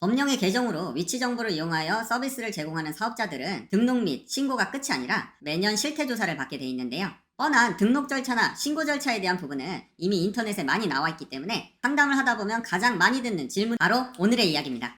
법령의 개정으로 위치 정보를 이용하여 서비스를 제공하는 사업자들은 등록 및 신고가 끝이 아니라 매년 실태 조사를 받게 돼 있는데요. 뻔한 등록 절차나 신고 절차에 대한 부분은 이미 인터넷에 많이 나와 있기 때문에 상담을 하다 보면 가장 많이 듣는 질문, 바로 오늘의 이야기입니다.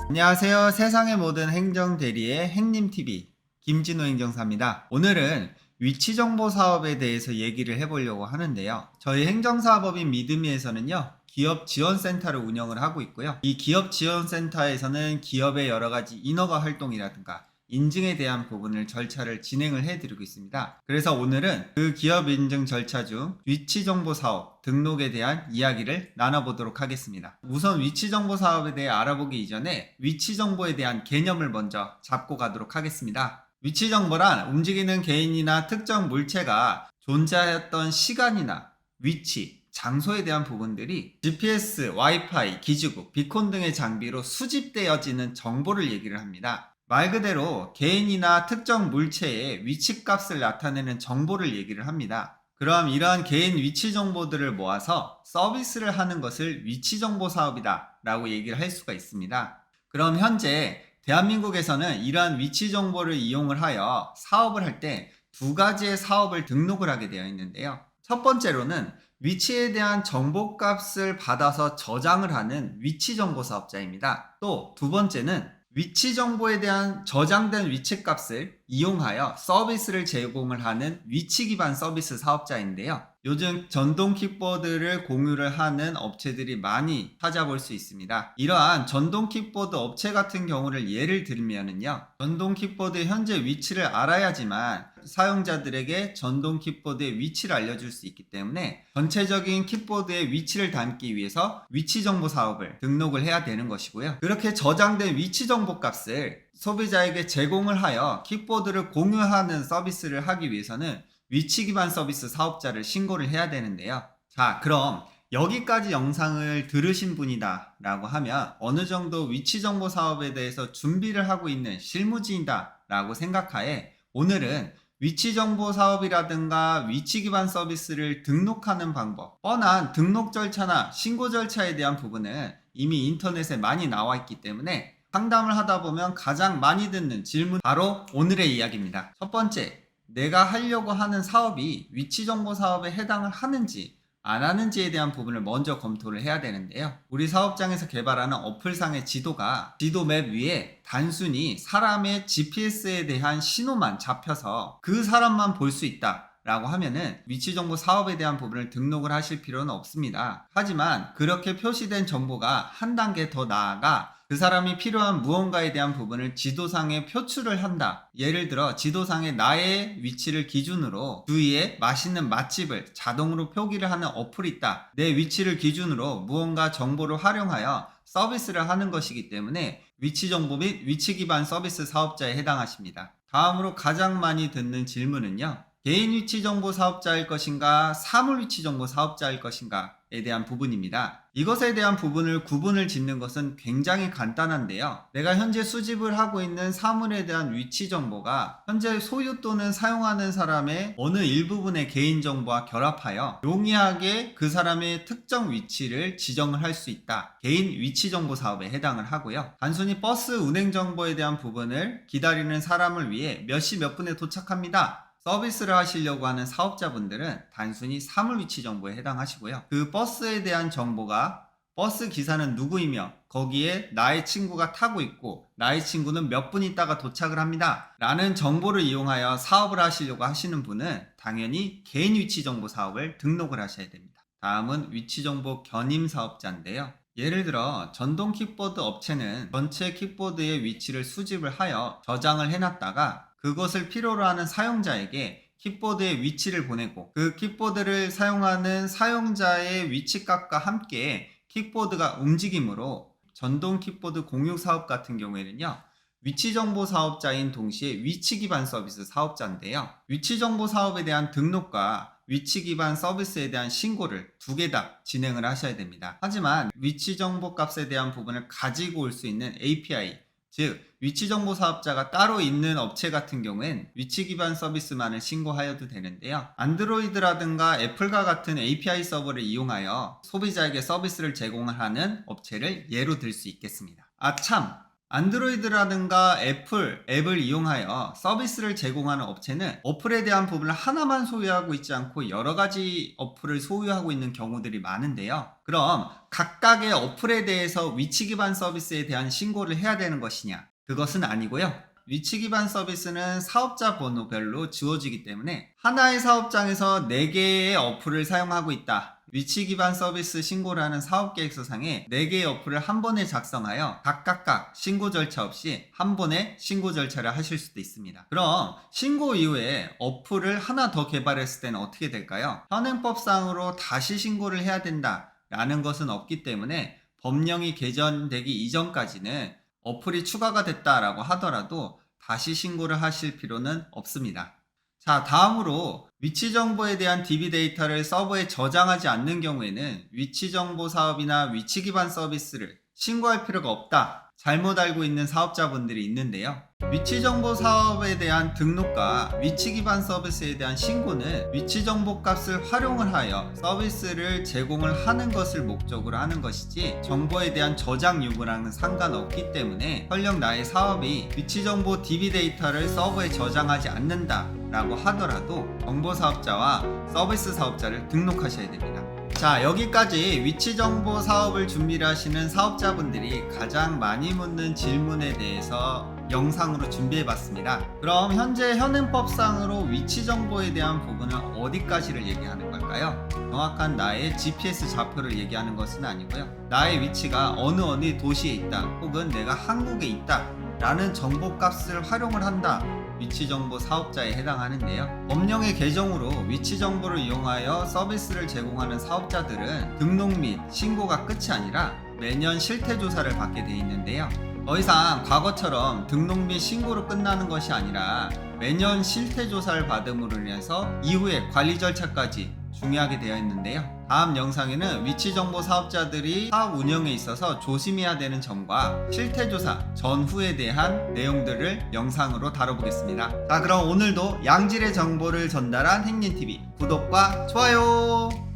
안녕하세요. 세상의 모든 행정대리의 행님TV 김진호 행정사입니다. 오늘은 위치정보 사업에 대해서 얘기를 해보려고 하는데요. 저희 행정사업업인 믿음이에서는요, 기업지원센터를 운영을 하고 있고요. 이 기업지원센터에서는 기업의 여러가지 인허가 활동이라든가 인증에 대한 부분을 절차를 진행을 해드리고 있습니다. 그래서 오늘은 그 기업 인증 절차 중 위치정보 사업 등록에 대한 이야기를 나눠보도록 하겠습니다. 우선 위치정보 사업에 대해 알아보기 이전에 위치정보에 대한 개념을 먼저 잡고 가도록 하겠습니다. 위치정보란 움직이는 개인이나 특정 물체가 존재하였던 시간이나 위치, 장소에 대한 부분들이 GPS, 와이파이, 기지국, 비콘 등의 장비로 수집되어지는 정보를 얘기를 합니다. 말 그대로 개인이나 특정 물체의 위치값을 나타내는 정보를 얘기를 합니다. 그럼 이러한 개인 위치 정보들을 모아서 서비스를 하는 것을 위치정보 사업이다 라고 얘기를 할 수가 있습니다. 그럼 현재 대한민국에서는 이러한 위치 정보를 이용을 하여 사업을 할 때 두 가지의 사업을 등록을 하게 되어 있는데요. 첫 번째로는 위치에 대한 정보값을 받아서 저장을 하는 위치정보 사업자입니다. 또 두 번째는 위치 정보에 대한 저장된 위치값을 이용하여 서비스를 제공을 하는 위치 기반 서비스 사업자인데요. 요즘 전동 킥보드를 공유를 하는 업체들이 많이 찾아볼 수 있습니다. 이러한 전동 킥보드 업체 같은 경우를 예를 들면은요, 전동 킥보드의 현재 위치를 알아야지만 사용자들에게 전동 킥보드의 위치를 알려줄 수 있기 때문에 전체적인 킥보드의 위치를 담기 위해서 위치 정보 사업을 등록을 해야 되는 것이고요. 그렇게 저장된 위치 정보 값을 소비자에게 제공을 하여 킥보드를 공유하는 서비스를 하기 위해서는 위치 기반 서비스 사업자를 신고를 해야 되는데요. 자, 그럼 여기까지 영상을 들으신 분이다 라고 하면 어느 정도 위치 정보 사업에 대해서 준비를 하고 있는 실무진이다 라고 생각하에 오늘은 위치 정보 사업이라든가 위치 기반 서비스를 등록하는 방법, 뻔한 등록 절차나 신고 절차에 대한 부분은 이미 인터넷에 많이 나와 있기 때문에 상담을 하다 보면 가장 많이 듣는 질문, 바로 오늘의 이야기입니다. 첫 번째, 내가 하려고 하는 사업이 위치정보 사업에 해당을 하는지 안 하는지에 대한 부분을 먼저 검토를 해야 되는데요. 우리 사업장에서 개발하는 어플상의 지도가 지도맵 위에 단순히 사람의 GPS에 대한 신호만 잡혀서 그 사람만 볼 수 있다 라고 하면은 위치정보 사업에 대한 부분을 등록을 하실 필요는 없습니다. 하지만 그렇게 표시된 정보가 한 단계 더 나아가 그 사람이 필요한 무언가에 대한 부분을 지도상에 표출을 한다. 예를 들어 지도상에 나의 위치를 기준으로 주위에 맛있는 맛집을 자동으로 표기를 하는 어플이 있다. 내 위치를 기준으로 무언가 정보를 활용하여 서비스를 하는 것이기 때문에 위치 정보 및 위치 기반 서비스 사업자에 해당하십니다. 다음으로 가장 많이 듣는 질문은요, 개인 위치 정보 사업자일 것인가, 사물 위치 정보 사업자일 것인가에 대한 부분입니다. 이것에 대한 부분을 구분을 짓는 것은 굉장히 간단한데요. 내가 현재 수집을 하고 있는 사물에 대한 위치 정보가 현재 소유 또는 사용하는 사람의 어느 일부분의 개인 정보와 결합하여 용이하게 그 사람의 특정 위치를 지정을 할 수 있다. 개인 위치 정보 사업에 해당을 하고요. 단순히 버스 운행 정보에 대한 부분을 기다리는 사람을 위해 몇 시 몇 분에 도착합니다. 서비스를 하시려고 하는 사업자분들은 단순히 사물 위치 정보에 해당하시고요. 그 버스에 대한 정보가 버스 기사는 누구이며 거기에 나의 친구가 타고 있고 나의 친구는 몇 분 있다가 도착을 합니다 라는 정보를 이용하여 사업을 하시려고 하시는 분은 당연히 개인 위치 정보 사업을 등록을 하셔야 됩니다. 다음은 위치 정보 견임 사업자인데요. 예를 들어 전동 킥보드 업체는 전체 킥보드의 위치를 수집을 하여 저장을 해놨다가 그것을 필요로 하는 사용자에게 킥보드의 위치를 보내고 그 킥보드를 사용하는 사용자의 위치값과 함께 킥보드가 움직이므로 전동 킥보드 공유 사업 같은 경우에는요, 위치정보 사업자인 동시에 위치 기반 서비스 사업자인데요. 위치정보 사업에 대한 등록과 위치 기반 서비스에 대한 신고를 두 개 다 진행을 하셔야 됩니다. 하지만 위치 정보 값에 대한 부분을 가지고 올 수 있는 API, 즉 위치정보 사업자가 따로 있는 업체 같은 경우엔 위치 기반 서비스만을 신고하여도 되는데요. 안드로이드라든가 애플과 같은 API 서버를 이용하여 소비자에게 서비스를 제공하는 업체를 예로 들 수 있겠습니다. 참! 안드로이드라든가 애플 앱을 이용하여 서비스를 제공하는 업체는 어플에 대한 부분을 하나만 소유하고 있지 않고 여러 가지 어플을 소유하고 있는 경우들이 많은데요. 그럼 각각의 어플에 대해서 위치 기반 서비스에 대한 신고를 해야 되는 것이냐? 그것은 아니고요. 위치 기반 서비스는 사업자 번호별로 주어지기 때문에 하나의 사업장에서 4개의 어플을 사용하고 있다. 위치 기반 서비스 신고라는 사업계획서상에 4개의 어플을 한 번에 작성하여 각각 신고 절차 없이 한 번에 신고 절차를 하실 수도 있습니다. 그럼 신고 이후에 어플을 하나 더 개발했을 때는 어떻게 될까요? 현행법상으로 다시 신고를 해야 된다 라는 것은 없기 때문에 법령이 개정되기 이전까지는 어플이 추가가 됐다라고 하더라도 다시 신고를 하실 필요는 없습니다. 자, 다음으로 위치 정보에 대한 DB 데이터를 서버에 저장하지 않는 경우에는 위치 정보 사업이나 위치 기반 서비스를 신고할 필요가 없다. 잘못 알고 있는 사업자분들이 있는데요. 위치 정보 사업에 대한 등록과 위치 기반 서비스에 대한 신고는 위치 정보 값을 활용을 하여 서비스를 제공을 하는 것을 목적으로 하는 것이지 정보에 대한 저장 유무랑은 상관없기 때문에 설령 나의 사업이 위치 정보 DB 데이터를 서버에 저장하지 않는다 라고 하더라도 정보 사업자와 서비스 사업자를 등록하셔야 됩니다. 자, 여기까지 위치 정보 사업을 준비를 하시는 사업자분들이 가장 많이 묻는 질문에 대해서 영상으로 준비해 봤습니다. 그럼 현재 현행법상으로 위치 정보에 대한 부분은 어디까지를 얘기하는 걸까요? 정확한 나의 GPS 좌표를 얘기하는 것은 아니고요. 나의 위치가 어느 도시에 있다 혹은 내가 한국에 있다 라는 정보값을 활용을 한다. 위치정보 사업자에 해당하는데요. 법령의 개정으로 위치정보를 이용하여 서비스를 제공하는 사업자들은 등록 및 신고가 끝이 아니라 매년 실태조사를 받게 되어 있는데요. 더 이상 과거처럼 등록 및 신고로 끝나는 것이 아니라 매년 실태조사를 받음으로 인해서 이후에 관리 절차까지 중요하게 되어 있는데요. 다음 영상에는 위치정보 사업자들이 사업 운영에 있어서 조심해야 되는 점과 실태조사 전후에 대한 내용들을 영상으로 다뤄보겠습니다. 자, 그럼 오늘도 양질의 정보를 전달한 행님TV 구독과 좋아요